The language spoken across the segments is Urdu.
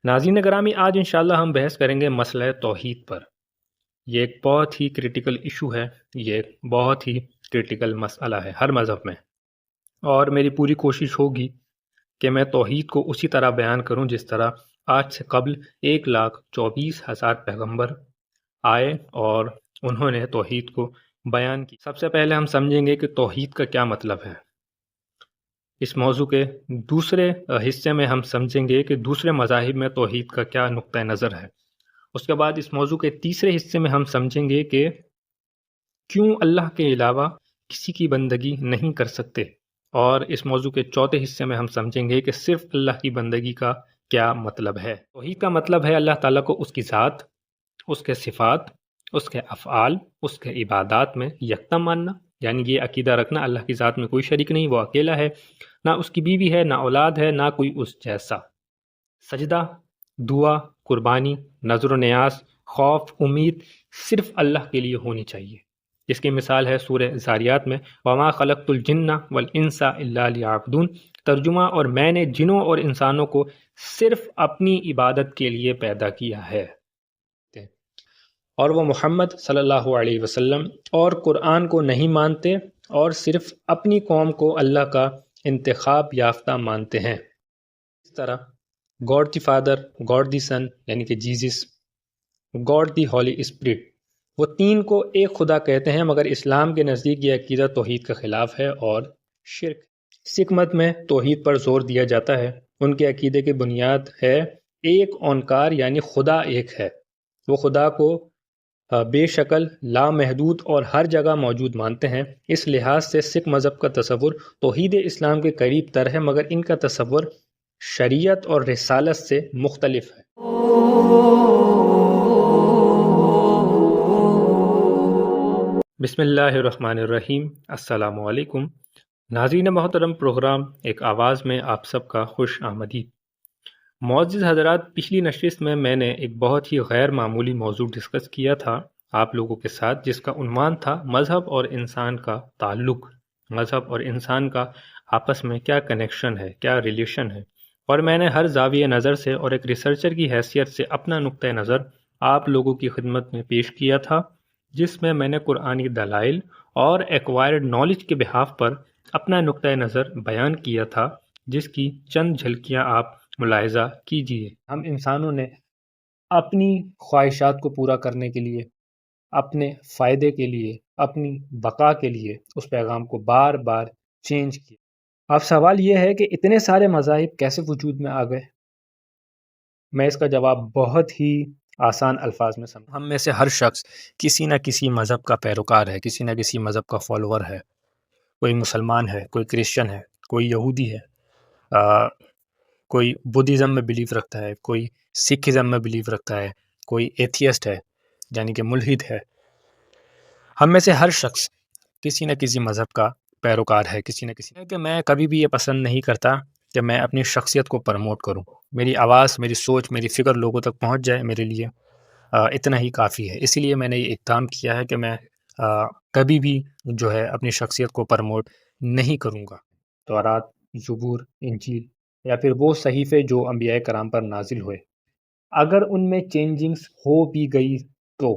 ناظرین گرامی، آج انشاءاللہ ہم بحث کریں گے مسئلہ توحید پر۔ یہ ایک بہت ہی کریٹیکل ایشو ہے، یہ ایک بہت ہی کریٹیکل مسئلہ ہے ہر مذہب میں، اور میری پوری کوشش ہوگی کہ میں توحید کو اسی طرح بیان کروں جس طرح آج سے قبل 1,24,000 پیغمبر آئے اور انہوں نے توحید کو بیان کی۔ سب سے پہلے ہم سمجھیں گے کہ توحید کا کیا مطلب ہے۔ اس موضوع کے دوسرے حصے میں ہم سمجھیں گے کہ دوسرے مذاہب میں توحید کا کیا نقطہ نظر ہے۔ اس کے بعد اس موضوع کے تیسرے حصے میں ہم سمجھیں گے کہ کیوں اللہ کے علاوہ کسی کی بندگی نہیں کر سکتے، اور اس موضوع کے چوتھے حصے میں ہم سمجھیں گے کہ صرف اللہ کی بندگی کا کیا مطلب ہے۔ توحید کا مطلب ہے اللہ تعالیٰ کو اس کی ذات، اس کے صفات، اس کے افعال، اس کے عبادات میں یکتا ماننا، یعنی یہ عقیدہ رکھنا اللہ کی ذات میں کوئی شریک نہیں، وہ اکیلا ہے، نہ اس کی بیوی ہے، نہ اولاد ہے، نہ کوئی اس جیسا۔ سجدہ، دعا، قربانی، نظر و نیاز، خوف، امید صرف اللہ کے لیے ہونی چاہیے۔ جس کی مثال ہے سورہ زاریات میں وَمَا خَلَقْتُ الْجِنَّ وَالْإِنسَ إِلَّا لِيَعْبُدُونَ، ترجمہ، اور میں نے جنوں اور انسانوں کو صرف اپنی عبادت کے لیے پیدا کیا ہے۔ اور وہ محمد صلی اللہ علیہ وسلم اور قرآن کو نہیں مانتے اور صرف اپنی قوم کو اللہ کا انتخاب یافتہ مانتے ہیں۔ اس طرح گاڈ دی فادر، گاڈ دی سن یعنی کہ جیزس، گاڈ دی ہولی اسپرٹ، وہ تین کو ایک خدا کہتے ہیں، مگر اسلام کے نزدیک یہ عقیدہ توحید کا خلاف ہے اور شرک۔ سکھ مت میں توحید پر زور دیا جاتا ہے۔ ان کے عقیدے کی بنیاد ہے ایک اونکار، یعنی خدا ایک ہے۔ وہ خدا کو بے شکل، لامحدود اور ہر جگہ موجود مانتے ہیں۔ اس لحاظ سے سکھ مذہب کا تصور توحید اسلام کے قریب تر ہے، مگر ان کا تصور شریعت اور رسالت سے مختلف ہے۔ بسم اللہ الرحمن الرحیم۔ السلام علیکم ناظرین محترم، پروگرام ایک آواز میں آپ سب کا خوش آمدید۔ معزز حضرات، پچھلی نشست میں نے ایک بہت ہی غیر معمولی موضوع ڈسکس کیا تھا آپ لوگوں کے ساتھ، جس کا عنوان تھا مذہب اور انسان کا تعلق۔ مذہب اور انسان کا آپس میں کیا کنیکشن ہے، کیا ریلیشن ہے، اور میں نے ہر زاویہ نظر سے اور ایک ریسرچر کی حیثیت سے اپنا نقطہ نظر آپ لوگوں کی خدمت میں پیش کیا تھا، جس میں نے قرآنی دلائل اور ایکوائرڈ نالج کے بحاف پر اپنا نقطہ نظر بیان کیا تھا، جس کی چند جھلکیاں آپ ملاحظہ کیجئے۔ ہم انسانوں نے اپنی خواہشات کو پورا کرنے کے لیے، اپنے فائدے کے لیے، اپنی بقا کے لیے اس پیغام کو بار بار چینج کیا۔ اب سوال یہ ہے کہ اتنے سارے مذاہب کیسے وجود میں آ گئے؟ میں اس کا جواب بہت ہی آسان الفاظ میں سمجھوں۔ ہم میں سے ہر شخص کسی نہ کسی مذہب کا پیروکار ہے، کسی نہ کسی مذہب کا فالوور ہے۔ کوئی مسلمان ہے، کوئی کرسچن ہے، کوئی یہودی ہے، کوئی بدھزم میں بلیو رکھتا ہے، کوئی سکھزم میں بلیو رکھتا ہے، کوئی ایتھیسٹ ہے یعنی کہ ملحد ہے۔ ہم میں سے ہر شخص کسی نہ کسی مذہب کا پیروکار ہے، کسی نہ کسی کہ میں کبھی بھی یہ پسند نہیں کرتا کہ میں اپنی شخصیت کو پروموٹ کروں۔ میری آواز، میری سوچ، میری فکر لوگوں تک پہنچ جائے، میرے لیے اتنا ہی کافی ہے۔ اسی لیے میں نے یہ اقدام کیا ہے کہ میں کبھی بھی جو ہے اپنی شخصیت کو پروموٹ نہیں کروں گا۔ تورات، زبور، انجیل یا پھر وہ صحیفے جو انبیاء کرام پر نازل ہوئے، اگر ان میں چینجنگز ہو بھی گئی تو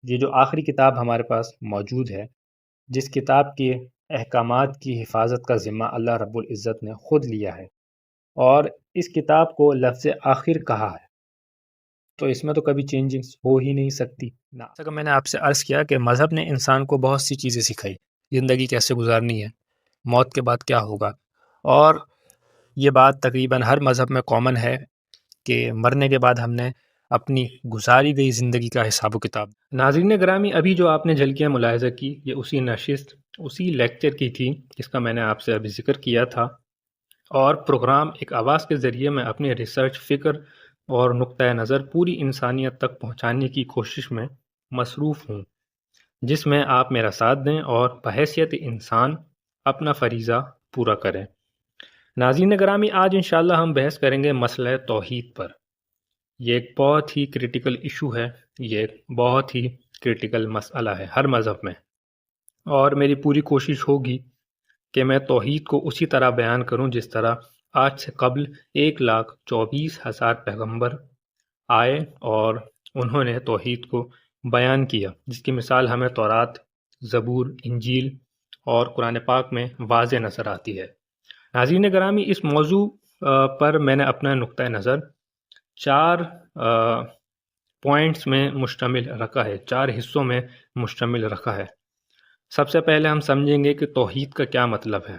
یہ جو آخری کتاب ہمارے پاس موجود ہے، جس کتاب کے احکامات کی حفاظت کا ذمہ اللہ رب العزت نے خود لیا ہے، اور اس کتاب کو لفظ آخر کہا ہے، تو اس میں تو کبھی چینجنگز ہو ہی نہیں سکتی۔ جیسا کہ میں نے آپ سے عرض کیا کہ مذہب نے انسان کو بہت سی چیزیں سکھائی، زندگی کیسے گزارنی ہے، موت کے بعد کیا ہوگا، اور یہ بات تقریباً ہر مذہب میں کامن ہے کہ مرنے کے بعد ہم نے اپنی گزاری گئی زندگی کا حساب و کتاب۔ ناظرین گرامی، ابھی جو آپ نے جھلکیاں ملاحظہ کی، یہ اسی نشست، اسی لیکچر کی تھی جس کا میں نے آپ سے ابھی ذکر کیا تھا، اور پروگرام ایک آواز کے ذریعے میں اپنی ریسرچ، فکر اور نقطہ نظر پوری انسانیت تک پہنچانے کی کوشش میں مصروف ہوں، جس میں آپ میرا ساتھ دیں اور بحیثیت انسان اپنا فریضہ پورا کریں۔ ناظرین گرامی، آج انشاءاللہ ہم بحث کریں گے مسئلہ توحید پر۔ یہ ایک بہت ہی کریٹیکل ایشو ہے، یہ ایک بہت ہی کریٹیکل مسئلہ ہے ہر مذہب میں، اور میری پوری کوشش ہوگی کہ میں توحید کو اسی طرح بیان کروں جس طرح آج سے قبل 1,24,000 پیغمبر آئے اور انہوں نے توحید کو بیان کیا، جس کی مثال ہمیں تورات، زبور، انجیل اور قرآن پاک میں واضح نظر آتی ہے۔ ناظرین گرامی، اس موضوع پر میں نے اپنا نقطہ نظر 4 پوائنٹس میں مشتمل رکھا ہے، 4 حصوں میں مشتمل رکھا ہے۔ سب سے پہلے ہم سمجھیں گے کہ توحید کا کیا مطلب ہے۔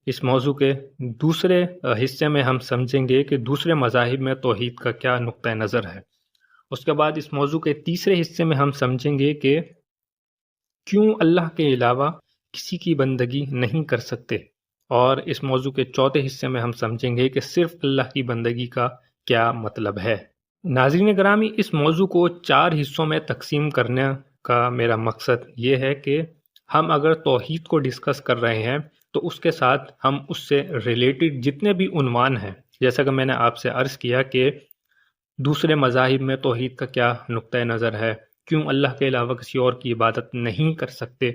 اس موضوع کے دوسرے حصے میں ہم سمجھیں گے کہ دوسرے مذاہب میں توحید کا کیا نقطہ نظر ہے۔ اس کے بعد اس موضوع کے تیسرے حصے میں ہم سمجھیں گے کہ کیوں اللہ کے علاوہ کسی کی بندگی نہیں کر سکتے، اور اس موضوع کے چوتھے حصے میں ہم سمجھیں گے کہ صرف اللہ کی بندگی کا کیا مطلب ہے۔ ناظرین گرامی، اس موضوع کو 4 حصوں میں تقسیم کرنے کا میرا مقصد یہ ہے کہ ہم اگر توحید کو ڈسکس کر رہے ہیں تو اس کے ساتھ ہم اس سے ریلیٹڈ جتنے بھی عنوان ہیں، جیسا کہ میں نے آپ سے عرض کیا کہ دوسرے مذاہب میں توحید کا کیا نقطہ نظر ہے، کیوں اللہ کے علاوہ کسی اور کی عبادت نہیں کر سکتے،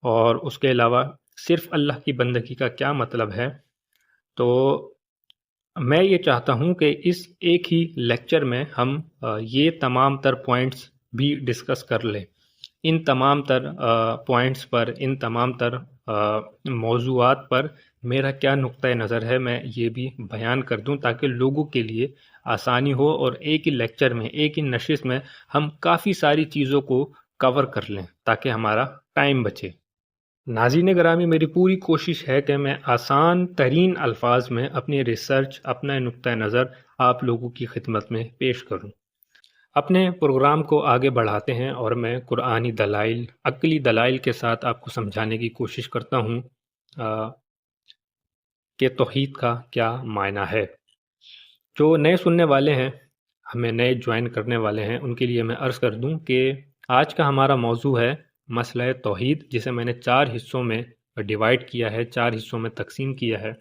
اور اس کے علاوہ صرف اللہ کی بندگی کا کیا مطلب ہے، تو میں یہ چاہتا ہوں کہ اس ایک ہی لیکچر میں ہم یہ تمام تر پوائنٹس بھی ڈسکس کر لیں۔ ان تمام تر پوائنٹس پر، ان تمام تر موضوعات پر میرا کیا نقطہ نظر ہے، میں یہ بھی بیان کر دوں تاکہ لوگوں کے لیے آسانی ہو، اور ایک ہی لیکچر میں، ایک ہی نشست میں ہم کافی ساری چیزوں کو کور کر لیں تاکہ ہمارا ٹائم بچے۔ ناظرین گرامی، میری پوری کوشش ہے کہ میں آسان ترین الفاظ میں اپنی ریسرچ، اپنا نقطہ نظر آپ لوگوں کی خدمت میں پیش کروں۔ اپنے پروگرام کو آگے بڑھاتے ہیں اور میں قرآنی دلائل، عقلی دلائل کے ساتھ آپ کو سمجھانے کی کوشش کرتا ہوں کہ توحید کا کیا معنی ہے۔ جو نئے سننے والے ہیں، ہمیں نئے جوائن کرنے والے ہیں، ان کے لیے میں عرض کر دوں کہ آج کا ہمارا موضوع ہے مسئلہ توحید، جسے میں نے 4 حصوں میں ڈیوائیڈ کیا ہے، 4 حصوں میں تقسیم کیا ہے۔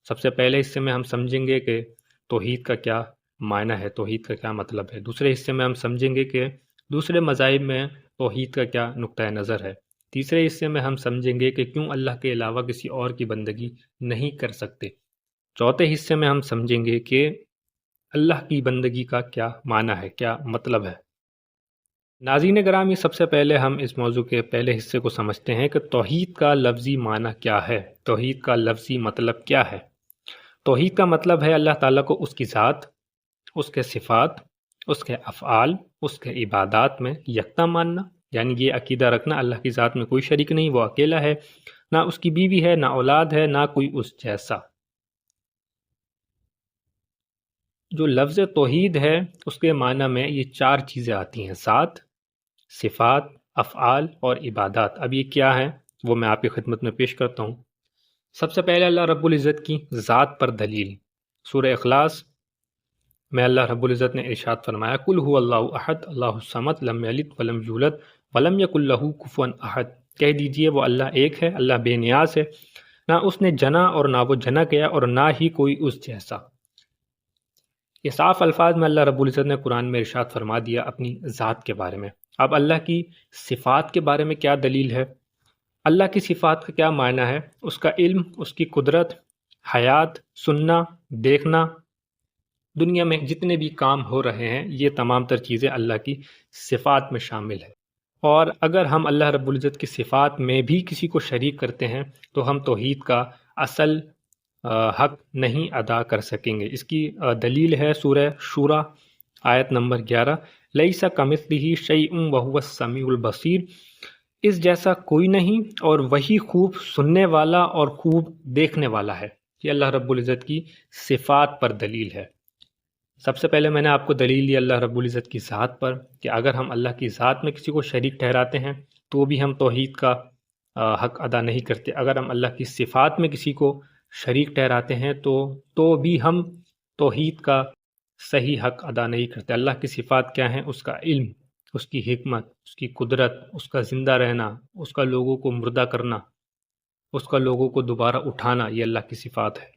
سب سے پہلے حصے میں ہم سمجھیں گے کہ توحید کا کیا معنی ہے، توحید کا کیا مطلب ہے۔ دوسرے حصے میں ہم سمجھیں گے کہ دوسرے مذاہب میں توحید کا کیا نقطہ نظر ہے۔ تیسرے حصے میں ہم سمجھیں گے کہ کیوں اللہ کے علاوہ کسی اور کی بندگی نہیں کر سکتے۔ چوتھے حصے میں ہم سمجھیں گے کہ اللہ کی بندگی کا کیا معنی ہے، کیا مطلب ہے۔ ناظرین گرامی، سب سے پہلے ہم اس موضوع کے پہلے حصے کو سمجھتے ہیں کہ توحید کا لفظی معنی کیا ہے، توحید کا لفظی مطلب کیا ہے۔ توحید کا مطلب ہے اللہ تعالیٰ کو اس کی ذات، اس کے صفات، اس کے افعال، اس کے عبادات میں یکتا ماننا، یعنی یہ عقیدہ رکھنا اللہ کی ذات میں کوئی شریک نہیں، وہ اکیلا ہے، نہ اس کی بیوی ہے، نہ اولاد ہے، نہ کوئی اس جیسا۔ جو لفظ توحید ہے اس کے معنی میں یہ 4 چیزیں آتی ہیں: ذات، صفات، افعال اور عبادات۔ اب یہ کیا ہے وہ میں آپ کی خدمت میں پیش کرتا ہوں۔ سب سے پہلے اللہ رب العزت کی ذات پر دلیل۔ سورہ اخلاص میں اللہ رب العزت نے ارشاد فرمایا: قل هو اللہ احد اللہ الصمد لم یلد ولم یولد ولم یکن لہ کفوا احد۔ کہہ دیجئے وہ اللہ ایک ہے، اللہ بے نیاز ہے، نہ اس نے جنا اور نہ وہ جنا گیا اور نہ ہی کوئی اس جیسا۔ یہ صاف الفاظ میں اللہ رب العزت نے قرآن میں ارشاد فرما دیا اپنی ذات کے بارے میں۔ اب اللہ کی صفات کے بارے میں کیا دلیل ہے؟ اللہ کی صفات کا کیا معنی ہے؟ اس کا علم، اس کی قدرت، حیات، سننا، دیکھنا، دنیا میں جتنے بھی کام ہو رہے ہیں یہ تمام تر چیزیں اللہ کی صفات میں شامل ہے۔ اور اگر ہم اللہ رب العزت کی صفات میں بھی کسی کو شریک کرتے ہیں تو ہم توحید کا اصل حق نہیں ادا کر سکیں گے۔ اس کی دلیل ہے سورہ شورى آیت نمبر 11: لیس کمثلہ شیء وہو السمیع البصیر۔ اس جیسا کوئی نہیں اور وہی خوب سننے والا اور خوب دیکھنے والا ہے۔ یہ اللہ رب العزت کی صفات پر دلیل ہے۔ سب سے پہلے میں نے آپ کو دلیل دی اللہ رب العزت کی ذات پر، کہ اگر ہم اللہ کی ذات میں کسی کو شریک ٹھہراتے ہیں تو بھی ہم توحید کا حق ادا نہیں کرتے۔ اگر ہم اللہ کی صفات میں کسی کو شریک ٹھہراتے ہیں تو بھی ہم توحید کا صحیح حق ادا نہیں کرتے۔ اللہ کی صفات کیا ہیں؟ اس کا علم، اس کی حکمت، اس کی قدرت، اس کا زندہ رہنا، اس کا لوگوں کو مردہ کرنا، اس کا لوگوں کو دوبارہ اٹھانا، یہ اللہ کی صفات ہے،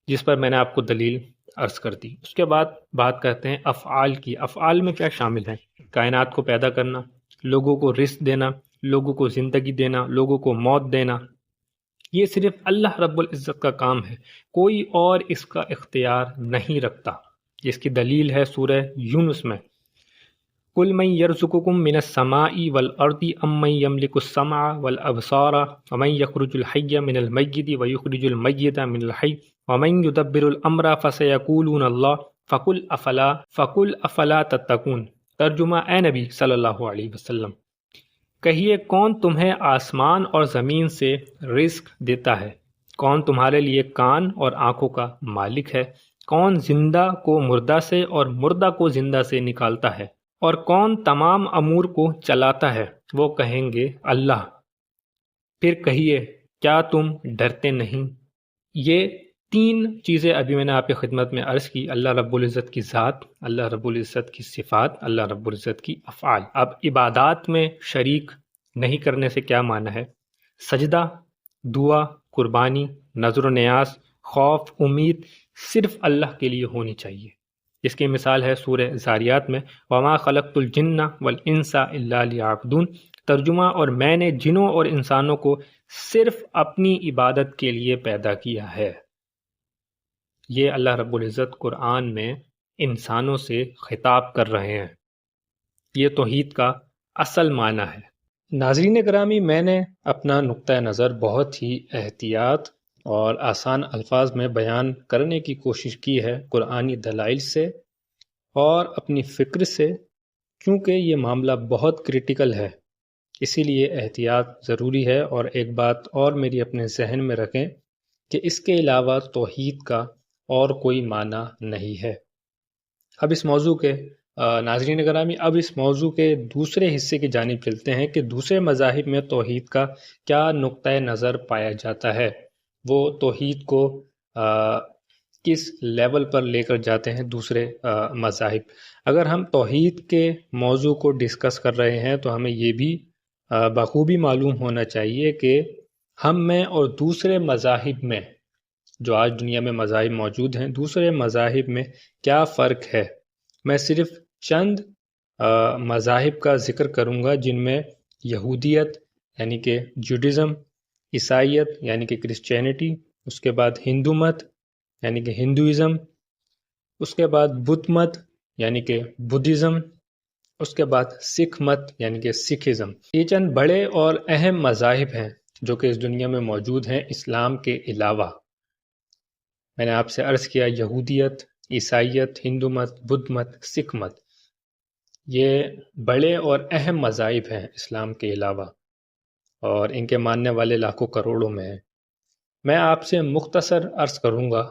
جس پر میں نے آپ کو دلیل عرض کر دی۔ اس کے بعد بات کرتے ہیں افعال کی۔ افعال میں کیا شامل ہے؟ کائنات کو پیدا کرنا، لوگوں کو رزق دینا، لوگوں کو زندگی دینا، لوگوں کو موت دینا، یہ صرف اللہ رب العزت کا کام ہے، کوئی اور اس کا اختیار نہیں رکھتا۔ اس کی دلیل ہے سورہ یونس میں، قُلْ مَن يَرْزُقُكُم مِّنَ السَّمَاءِ وَالْأَرْضِ أَمَّن يَمْلِكُ السَّمْعَ وَالْأَبْصَارَ وَمَن يَخْرُجُ الْحَيَّ مِنَ الْمَيِّتِ وَيُخْرِجُ الْمَيِّتَ مِنَ الْحَيِّ وَمَن يُدَبِّرُ الْأَمْرَ فَسَيَقُولُونَ اللَّهُ فَقُلْ أَفَلَا تَتَّقُونَ۔ ترجمہ، اے نبی صلی اللہ علیہ وسلم، کہیے کون تمہیں آسمان اور زمین سے رزق دیتا ہے؟ کون تمہارے لیے کان اور آنکھوں کا مالک ہے؟ کون زندہ کو مردہ سے اور مردہ کو زندہ سے نکالتا ہے؟ اور کون تمام امور کو چلاتا ہے؟ وہ کہیں گے اللہ۔ پھر کہیے کیا تم ڈرتے نہیں؟ یہ تین چیزیں ابھی میں نے آپ کی خدمت میں عرض کی، اللہ رب العزت کی ذات، اللہ رب العزت کی صفات، اللہ رب العزت کی افعال۔ اب عبادات میں شریک نہیں کرنے سے کیا معنی ہے؟ سجدہ، دعا، قربانی، نذر و نیاز، خوف، امید صرف اللہ کے لیے ہونی چاہیے۔ اس کی مثال ہے سورہ زاریات میں، وَمَا خَلَقْتُ الْجِنَّ وَالْإِنسَ إِلَّا لِيَعْبُدُونَ۔ ترجمہ، اور میں نے جنوں اور انسانوں کو صرف اپنی عبادت کے لیے پیدا کیا ہے۔ یہ اللہ رب العزت قرآن میں انسانوں سے خطاب کر رہے ہیں۔ یہ توحید کا اصل معنی ہے۔ ناظرین گرامی، میں نے اپنا نقطہ نظر بہت ہی احتیاط اور آسان الفاظ میں بیان کرنے کی کوشش کی ہے، قرآنی دلائل سے اور اپنی فکر سے، کیونکہ یہ معاملہ بہت کریٹیکل ہے، اسی لیے احتیاط ضروری ہے۔ اور ایک بات اور میری اپنے ذہن میں رکھیں کہ اس کے علاوہ توحید کا اور کوئی معنی نہیں ہے۔ اب اس موضوع کے ناظرین گرامی، اب اس موضوع کے دوسرے حصے کی جانب چلتے ہیں کہ دوسرے مذاہب میں توحید کا کیا نقطہ نظر پایا جاتا ہے، وہ توحید کو کس لیول پر لے کر جاتے ہیں دوسرے مذاہب۔ اگر ہم توحید کے موضوع کو ڈسکس کر رہے ہیں تو ہمیں یہ بھی بخوبی معلوم ہونا چاہیے کہ ہم میں اور دوسرے مذاہب میں، جو آج دنیا میں مذاہب موجود ہیں، دوسرے مذاہب میں کیا فرق ہے۔ میں صرف چند مذاہب کا ذکر کروں گا، جن میں یہودیت یعنی کہ جوڈزم، عیسائیت یعنی کہ کرسچینٹی، اس کے بعد ہندو مت یعنی کہ ہندوازم، اس کے بعد بدھ مت یعنی کہ بدھزم، اس کے بعد سکھ مت یعنی کہ سکھزم۔ یہ چند بڑے اور اہم مذاہب ہیں جو کہ اس دنیا میں موجود ہیں اسلام کے علاوہ۔ میں نے آپ سے عرض کیا یہودیت، عیسائیت، ہندو مت، بدھ مت، سکھ مت، یہ بڑے اور اہم مذاہب ہیں اسلام کے علاوہ، اور ان کے ماننے والے لاکھوں کروڑوں میں ہیں۔ میں آپ سے مختصر عرض کروں گا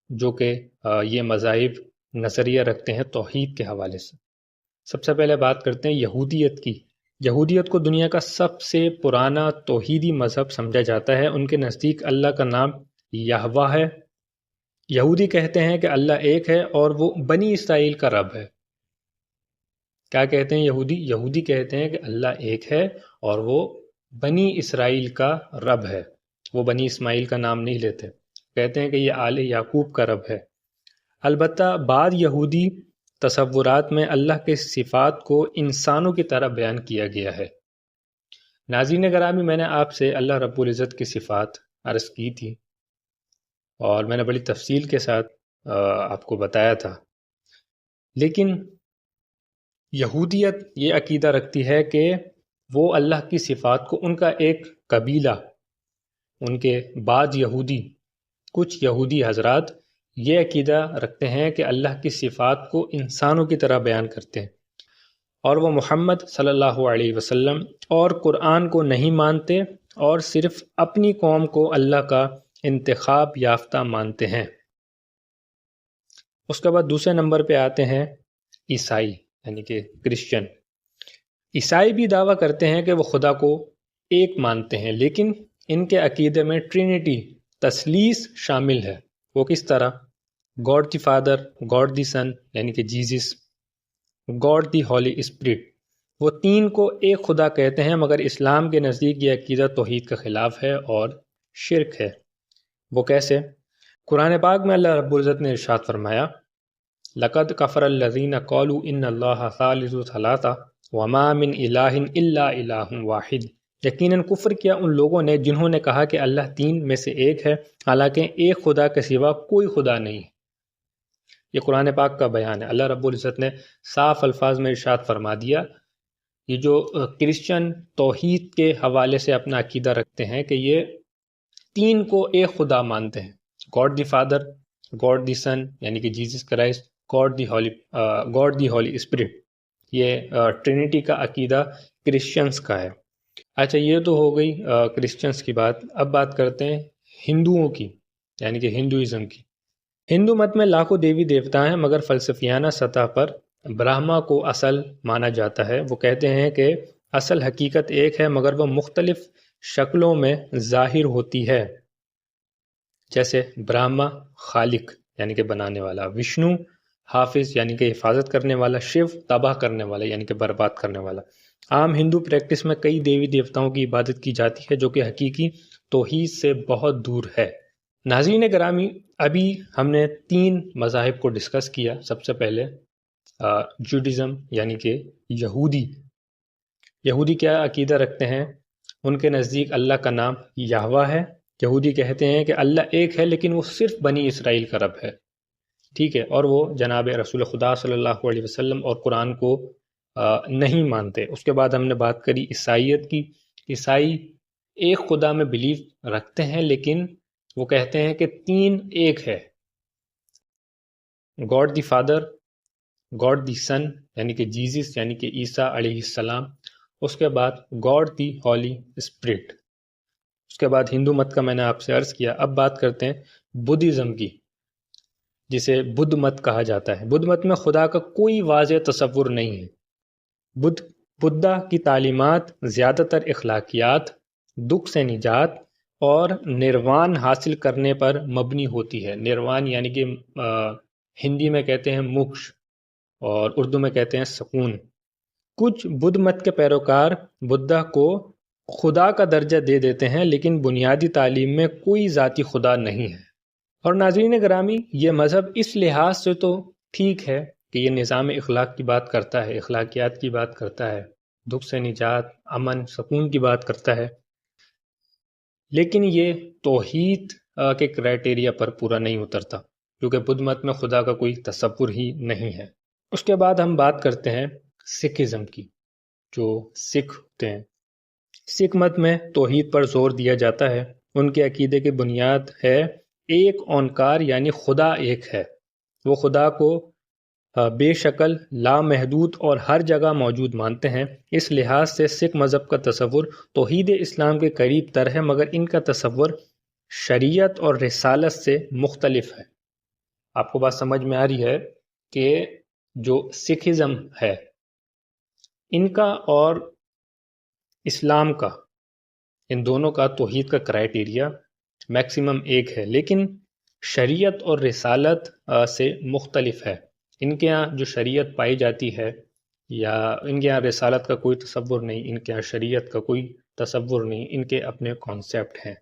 جو کہ یہ مذاہب نظریہ رکھتے ہیں توحید کے حوالے سے۔ سب سے پہلے بات کرتے ہیں یہودیت کی۔ یہودیت کو دنیا کا سب سے پرانا توحیدی مذہب سمجھا جاتا ہے۔ ان کے نزدیک اللہ کا نام یہوہ ہے۔ یہودی کہتے ہیں کہ اللہ ایک ہے اور وہ بنی اسرائیل کا رب ہے۔ کیا کہتے ہیں یہودی؟ یہودی کہتے ہیں کہ اللہ ایک ہے اور وہ بنی اسرائیل کا رب ہے۔ وہ بنی اسماعیل کا نام نہیں لیتے، کہتے ہیں کہ یہ آل یعقوب کا رب ہے۔ البتہ بعض یہودی تصورات میں اللہ کے صفات کو انسانوں کی طرح بیان کیا گیا ہے۔ ناظرین گرامی، میں نے آپ سے اللہ رب العزت کی صفات عرض کی تھی اور میں نے بڑی تفصیل کے ساتھ آپ کو بتایا تھا، لیکن یہودیت یہ عقیدہ رکھتی ہے کہ وہ اللہ کی صفات کو، ان کا ایک قبیلہ، ان کے بعض یہودی، کچھ یہودی حضرات یہ عقیدہ رکھتے ہیں کہ اللہ کی صفات کو انسانوں کی طرح بیان کرتے ہیں، اور وہ محمد صلی اللہ علیہ وسلم اور قرآن کو نہیں مانتے اور صرف اپنی قوم کو اللہ کا انتخاب یافتہ مانتے ہیں۔ اس کے بعد دوسرے نمبر پہ آتے ہیں عیسائی یعنی کہ کرسچن۔ عیسائی بھی دعویٰ کرتے ہیں کہ وہ خدا کو ایک مانتے ہیں، لیکن ان کے عقیدے میں ٹرینٹی، تثلیث شامل ہے۔ وہ کس طرح؟ گاڈ دی فادر، گاڈ دی سن یعنی کہ جیزس، گاڈ دی ہولی اسپرٹ، وہ تین کو ایک خدا کہتے ہیں، مگر اسلام کے نزدیک یہ عقیدہ توحید کے خلاف ہے اور شرک ہے۔ وہ کیسے؟ قرآن پاک میں اللہ رب العزت نے ارشاد فرمایا، لَقَدْ كَفَرَ الَّذِينَ قَالُوا إِنَّ اللَّهَ ثَالِثُ ثَلَاثَةٍ وَمَا مِنْ إِلَٰهٍ إِلَّا إِلَٰهٌ وَاحِدٌ یقیناً کفر کیا ان لوگوں نے جنہوں نے کہا کہ اللہ تین میں سے ایک ہے، حالانکہ ایک خدا کے سوا کوئی خدا نہیں۔ یہ قرآن پاک کا بیان ہے۔ اللہ رب العزت نے صاف الفاظ میں ارشاد فرما دیا، یہ جو کرسچن توحید کے حوالے سے اپنا عقیدہ رکھتے ہیں کہ یہ تین کو ایک خدا مانتے ہیں، گاڈ دی فادر، گاڈ دی سن یعنی کہ جیسس کرائسٹ، گاڈ دی ہولی اسپرٹ، یہ ٹرینٹی کا عقیدہ کرسچنس کا ہے۔ اچھا، یہ تو ہو گئی کرسچنس کی بات۔ اب بات کرتے ہیں ہندوؤں کی، یعنی کہ ہندوازم کی۔ ہندو مت میں لاکھوں دیوی دیوتا ہیں، مگر فلسفیانہ سطح پر برہما کو اصل مانا جاتا ہے۔ وہ کہتے ہیں کہ اصل حقیقت ایک ہے مگر وہ مختلف شکلوں میں ظاہر ہوتی ہے، جیسے برہما خالق یعنی کہ بنانے والا، وشنو حافظ یعنی کہ حفاظت کرنے والا، شیو تباہ کرنے والا یعنی کہ برباد کرنے والا۔ عام ہندو پریکٹس میں کئی دیوی دیوتاؤں کی عبادت کی جاتی ہے جو کہ حقیقی توحید سے بہت دور ہے۔ ناظرین گرامی، ابھی ہم نے تین مذاہب کو ڈسکس کیا۔ سب سے پہلے جوڈازم یعنی کہ یہودی کیا عقیدہ رکھتے ہیں؟ ان کے نزدیک اللہ کا نام یہوہ ہے۔ یہودی کہتے ہیں کہ اللہ ایک ہے لیکن وہ صرف بنی اسرائیل کا رب ہے، ٹھیک ہے، اور وہ جناب رسول خدا صلی اللہ علیہ وسلم اور قرآن کو نہیں مانتے۔ اس کے بعد ہم نے بات کری عیسائیت کی۔ عیسائی ایک خدا میں بلیو رکھتے ہیں لیکن وہ کہتے ہیں کہ تین ایک ہے، گاڈ دی فادر، گاڈ دی سن یعنی کہ جیزس یعنی کہ عیسیٰ علیہ السلام، اس کے بعد گاڈ دی ہولی اسپرٹ۔ اس کے بعد ہندو مت کا میں نے آپ سے عرض کیا۔ اب بات کرتے ہیں بدھزم کی، جسے بدھ مت کہا جاتا ہے۔ بدھ مت میں خدا کا کوئی واضح تصور نہیں ہے۔ بدھا کی تعلیمات زیادہ تر اخلاقیات، دکھ سے نجات اور نروان حاصل کرنے پر مبنی ہوتی ہے۔ نروان یعنی کہ ہندی میں کہتے ہیں موکش اور اردو میں کہتے ہیں سکون۔ کچھ بدھ مت کے پیروکار بدھا کو خدا کا درجہ دے دیتے ہیں لیکن بنیادی تعلیم میں کوئی ذاتی خدا نہیں ہے۔ اور ناظرین گرامی، یہ مذہب اس لحاظ سے تو ٹھیک ہے کہ یہ نظام اخلاق کی بات کرتا ہے، اخلاقیات کی بات کرتا ہے، دکھ سے نجات، امن، سکون کی بات کرتا ہے، لیکن یہ توحید کے کرائٹیریا پر پورا نہیں اترتا کیونکہ بدھ مت میں خدا کا کوئی تصور ہی نہیں ہے۔ اس کے بعد ہم بات کرتے ہیں سکھزم کی، جو سکھ ہوتے ہیں۔ سکھ مت میں توحید پر زور دیا جاتا ہے۔ ان کے عقیدے کی بنیاد ہے ایک اونکار یعنی خدا ایک ہے۔ وہ خدا کو بے شکل، لامحدود اور ہر جگہ موجود مانتے ہیں۔ اس لحاظ سے سکھ مذہب کا تصور توحید اسلام کے قریب تر ہے، مگر ان کا تصور شریعت اور رسالت سے مختلف ہے۔ آپ کو بات سمجھ میں آ رہی ہے کہ جو سکھزم ہے، ان کا اور اسلام کا، ان دونوں کا توحید کا کرائٹیریا میکسیمم ایک ہے، لیکن شریعت اور رسالت سے مختلف ہے۔ ان کے ہاں جو شریعت پائی جاتی ہے یا ان کے ہاں رسالت کا کوئی تصور نہیں، ان کے ہاں شریعت کا کوئی تصور نہیں، ان کے اپنے کانسیپٹ ہیں۔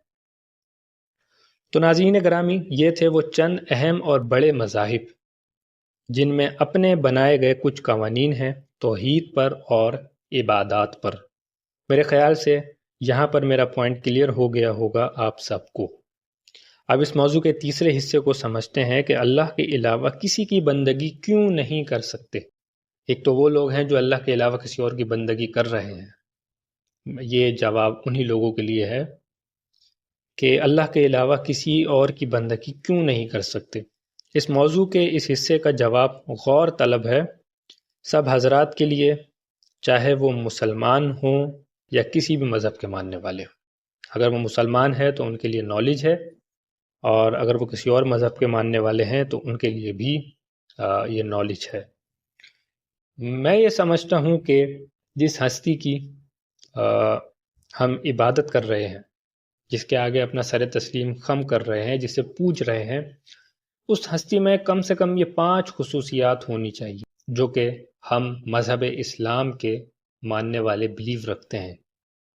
تو ناظرین گرامی، یہ تھے وہ چند اہم اور بڑے مذاہب جن میں اپنے بنائے گئے کچھ قوانین ہیں توحید پر اور عبادات پر۔ میرے خیال سے یہاں پر میرا پوائنٹ کلیئر ہو گیا ہوگا آپ سب کو۔ اب اس موضوع کے تیسرے حصے کو سمجھتے ہیں کہ اللہ کے علاوہ کسی کی بندگی کیوں نہیں کر سکتے۔ ایک تو وہ لوگ ہیں جو اللہ کے علاوہ کسی اور کی بندگی کر رہے ہیں۔ یہ جواب انہی لوگوں کے لیے ہے کہ اللہ کے علاوہ کسی اور کی بندگی کیوں نہیں کر سکتے۔ اس موضوع کے اس حصے کا جواب غور طلب ہے سب حضرات کے لیے، چاہے وہ مسلمان ہوں یا کسی بھی مذہب کے ماننے والے ہوں۔ اگر وہ مسلمان ہے تو ان کے لیے نالج ہے، اور اگر وہ کسی اور مذہب کے ماننے والے ہیں تو ان کے لیے بھی یہ نالج ہے۔ میں یہ سمجھتا ہوں کہ جس ہستی کی ہم عبادت کر رہے ہیں، جس کے آگے اپنا سر تسلیم خم کر رہے ہیں، جسے پوج رہے ہیں، اس ہستی میں کم سے کم یہ 5 خصوصیات ہونی چاہیے جو کہ ہم مذہب اسلام کے ماننے والے بلیو رکھتے ہیں،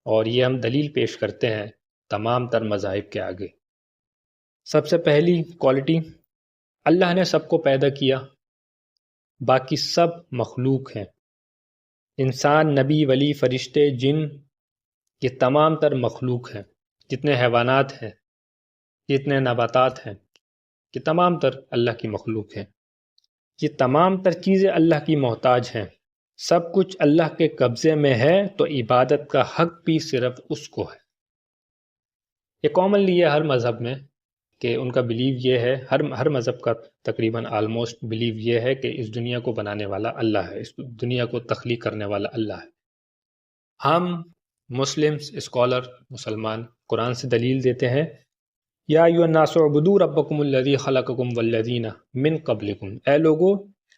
اور یہ ہم دلیل پیش کرتے ہیں تمام تر مذاہب کے آگے۔ سب سے پہلی کوالٹی، اللہ نے سب کو پیدا کیا، باقی سب مخلوق ہیں۔ انسان، نبی، ولی، فرشتے، جن، یہ تمام تر مخلوق ہیں، جتنے حیوانات ہیں، جتنے نباتات ہیں، یہ تمام تر اللہ کی مخلوق ہیں۔ یہ تمام تر چیزیں اللہ کی محتاج ہیں، سب کچھ اللہ کے قبضے میں ہے، تو عبادت کا حق بھی صرف اس کو ہے۔ یہ کامنلی ہے ہر مذہب میں کہ ان کا بلیو یہ ہے، ہر مذہب کا تقریباً آلموسٹ بلیو یہ ہے کہ اس دنیا کو بنانے والا اللہ ہے، اس دنیا کو تخلیق کرنے والا اللہ ہے۔ ہم مسلمز، اسکالر، مسلمان قرآن سے دلیل دیتے ہیں، یا ایھا الناس اعبدوا ربکم الذی خلقکم والذین من قبلکم، اے لوگو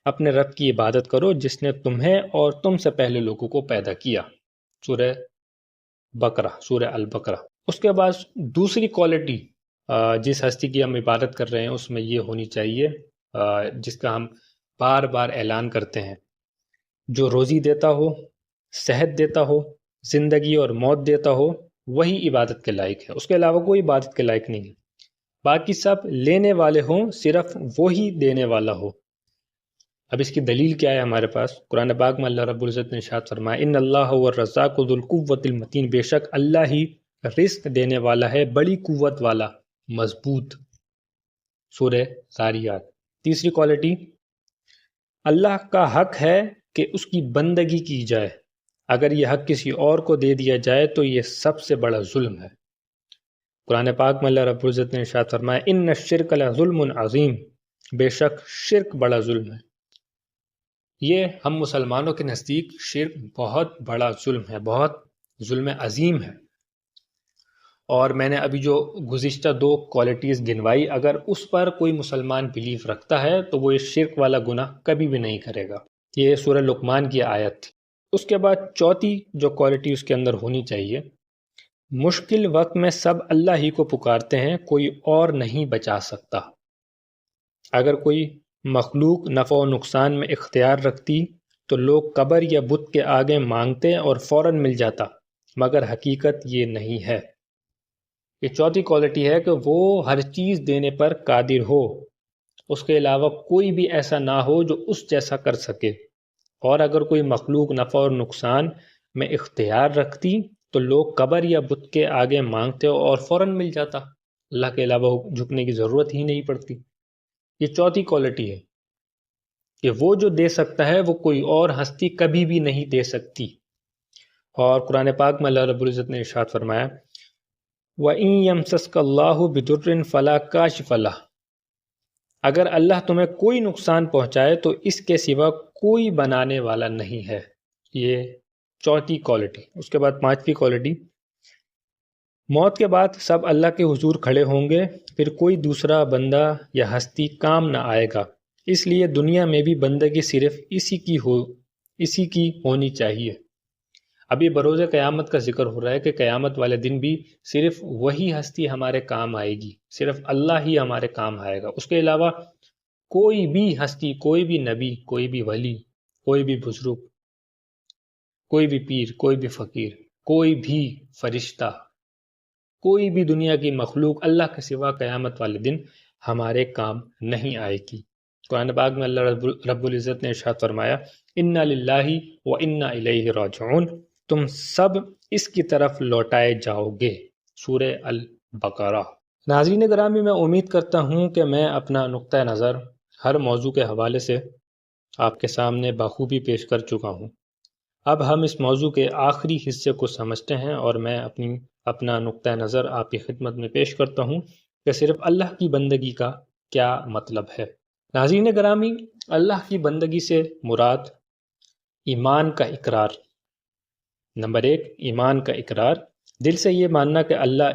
اپنے رب کی عبادت کرو جس نے تمہیں اور تم سے پہلے لوگوں کو پیدا کیا۔ سورہ بقرہ، سورہ البقرہ۔ اس کے بعد دوسری کوالٹی جس ہستی کی ہم عبادت کر رہے ہیں اس میں یہ ہونی چاہیے، جس کا ہم بار بار اعلان کرتے ہیں، جو روزی دیتا ہو، صحت دیتا ہو، زندگی اور موت دیتا ہو، وہی عبادت کے لائق ہے، اس کے علاوہ کوئی عبادت کے لائق نہیں ہے۔ باقی سب لینے والے ہوں، صرف وہی دینے والا ہو۔ اب اس کی دلیل کیا ہے ہمارے پاس؟ قرآن پاک میں اللہ رب العزت نے ارشاد فرمایا، ان اللہ هو الرزاق ذو القوۃ المتین، بے شک اللہ ہی رزق دینے والا ہے، بڑی قوت والا، مضبوط۔ سورہ ذاریات۔ تیسری کوالٹی، اللہ کا حق ہے کہ اس کی بندگی کی جائے، اگر یہ حق کسی اور کو دے دیا جائے تو یہ سب سے بڑا ظلم ہے۔ قرآن پاک میں اللہ رب العزت نے ارشاد فرمایا، ان الشرک لظلم عظیم، بے شک شرک بڑا ظلم ہے۔ یہ ہم مسلمانوں کے نزدیک شرک بہت بڑا ظلم ہے، بہت ظلم عظیم ہے۔ اور میں نے ابھی جو گزشتہ 2 کوالٹیز گنوائی، اگر اس پر کوئی مسلمان بلیف رکھتا ہے تو وہ اس شرک والا گناہ کبھی بھی نہیں کرے گا۔ یہ سورہ لقمان کی آیت تھی۔ اس کے بعد چوتھی جو کوالٹی اس کے اندر ہونی چاہیے، مشکل وقت میں سب اللہ ہی کو پکارتے ہیں، کوئی اور نہیں بچا سکتا۔ اگر کوئی مخلوق نفع و نقصان میں اختیار رکھتی تو لوگ قبر یا بت کے آگے مانگتے اور فوراً مل جاتا، مگر حقیقت یہ نہیں ہے۔ یہ چوتھی کوالٹی ہے کہ وہ ہر چیز دینے پر قادر ہو، اس کے علاوہ کوئی بھی ایسا نہ ہو جو اس جیسا کر سکے، اور اگر کوئی مخلوق نفع اور نقصان میں اختیار رکھتی تو لوگ قبر یا بت کے آگے مانگتے اور فوراً مل جاتا، اللہ کے علاوہ جھکنے کی ضرورت ہی نہیں پڑتی۔ یہ چوتھی کوالٹی ہے کہ وہ جو دے سکتا ہے وہ کوئی اور ہستی کبھی بھی نہیں دے سکتی۔ اور قرآن پاک میں اللہ رب العزت نے ارشاد فرمایا، وَإِن يَمْسَسْكَ اللَّهُ بِضُرٍّ فَلَا كَاشِفَ لَهُ، اگر اللہ تمہیں کوئی نقصان پہنچائے تو اس کے سوا کوئی بنانے والا نہیں ہے۔ یہ چوتھی کوالٹی۔ اس کے بعد پانچویں کوالٹی، موت کے بعد سب اللہ کے حضور کھڑے ہوں گے، پھر کوئی دوسرا بندہ یا ہستی کام نہ آئے گا، اس لیے دنیا میں بھی بندگی صرف اسی کی ہونی چاہیے۔ اب یہ بروز قیامت کا ذکر ہو رہا ہے کہ قیامت والے دن بھی صرف وہی ہستی ہمارے کام آئے گی، صرف اللہ ہی ہمارے کام آئے گا، اس کے علاوہ کوئی بھی ہستی، کوئی بھی نبی، کوئی بھی ولی، کوئی بھی بزرگ، کوئی بھی پیر، کوئی بھی فقیر، کوئی بھی فرشتہ، کوئی بھی دنیا کی مخلوق اللہ کے سوا قیامت والے دن ہمارے کام نہیں آئے گی۔ قرآن پاک میں اللہ رب العزت نے ارشاد فرمایا، انا للہ و انا الیہ راجعون، تم سب اس کی طرف لوٹائے جاؤ گے۔ سورہ البقرہ۔ ناظرین گرامی، میں امید کرتا ہوں کہ میں اپنا نقطہ نظر ہر موضوع کے حوالے سے آپ کے سامنے بخوبی پیش کر چکا ہوں۔ اب ہم اس موضوع کے آخری حصے کو سمجھتے ہیں، اور میں اپنا نقطہ نظر آپ کی خدمت میں پیش کرتا ہوں کہ صرف اللہ کی بندگی کا کیا مطلب ہے۔ ناظرین گرامی، اللہ کی بندگی سے مراد ایمان کا اقرار۔ نمبر 1، ایمان کا اقرار، دل سے یہ ماننا کہ اللہ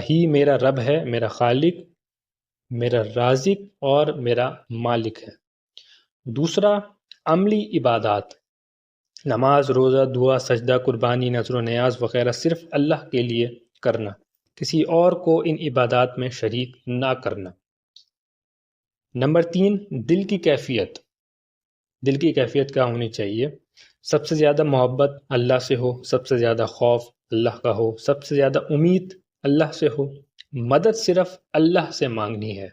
ہی میرا رب ہے، میرا خالق، میرا رازق اور میرا مالک ہے۔ دوسرا، عملی عبادات، نماز، روزہ، دعا، سجدہ، قربانی، نذر و نیاز وغیرہ صرف اللہ کے لیے کرنا، کسی اور کو ان عبادات میں شریک نہ کرنا۔ نمبر 3، دل کی کیفیت۔ دل کی کیفیت کیا ہونی چاہیے؟ سب سے زیادہ محبت اللہ سے ہو، سب سے زیادہ خوف اللہ کا ہو، سب سے زیادہ امید اللہ سے ہو، مدد صرف اللہ سے مانگنی ہے۔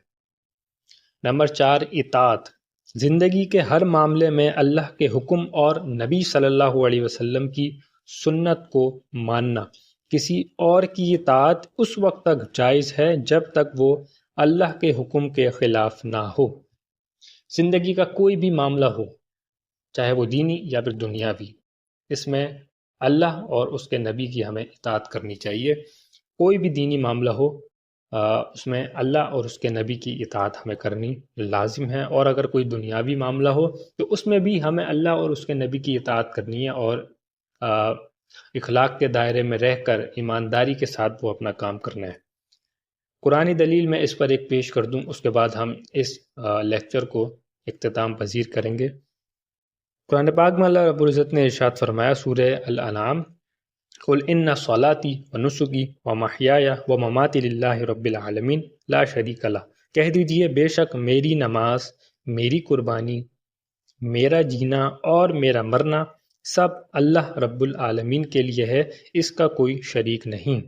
نمبر 4، اطاعت، زندگی کے ہر معاملے میں اللہ کے حکم اور نبی صلی اللہ علیہ وسلم کی سنت کو ماننا۔ کسی اور کی اطاعت اس وقت تک جائز ہے جب تک وہ اللہ کے حکم کے خلاف نہ ہو۔ زندگی کا کوئی بھی معاملہ ہو، چاہے وہ دینی یا پھر دنیاوی، اس میں اللہ اور اس کے نبی کی ہمیں اطاعت کرنی چاہیے۔ کوئی بھی دینی معاملہ ہو، اس میں اللہ اور اس کے نبی کی اطاعت ہمیں کرنی لازم ہے، اور اگر کوئی دنیاوی معاملہ ہو تو اس میں بھی ہمیں اللہ اور اس کے نبی کی اطاعت کرنی ہے، اور اخلاق کے دائرے میں رہ کر ایمانداری کے ساتھ وہ اپنا کام کرنا ہے۔ قرآنی دلیل میں اس پر ایک پیش کر دوں، اس کے بعد ہم اس لیکچر کو اختتام پذیر کریں گے۔ قرآن پاک میں اللہ رب العزت نے ارشاد فرمایا سورہ الانعام، قل ان صلاتی و نسکی و محیای و مماتی للہ رب العالمین لا شریک لہ، کہہ دیجئے بے شک میری نماز، میری قربانی، میرا جینا اور میرا مرنا سب اللہ رب العالمین کے لیے ہے، اس کا کوئی شریک نہیں۔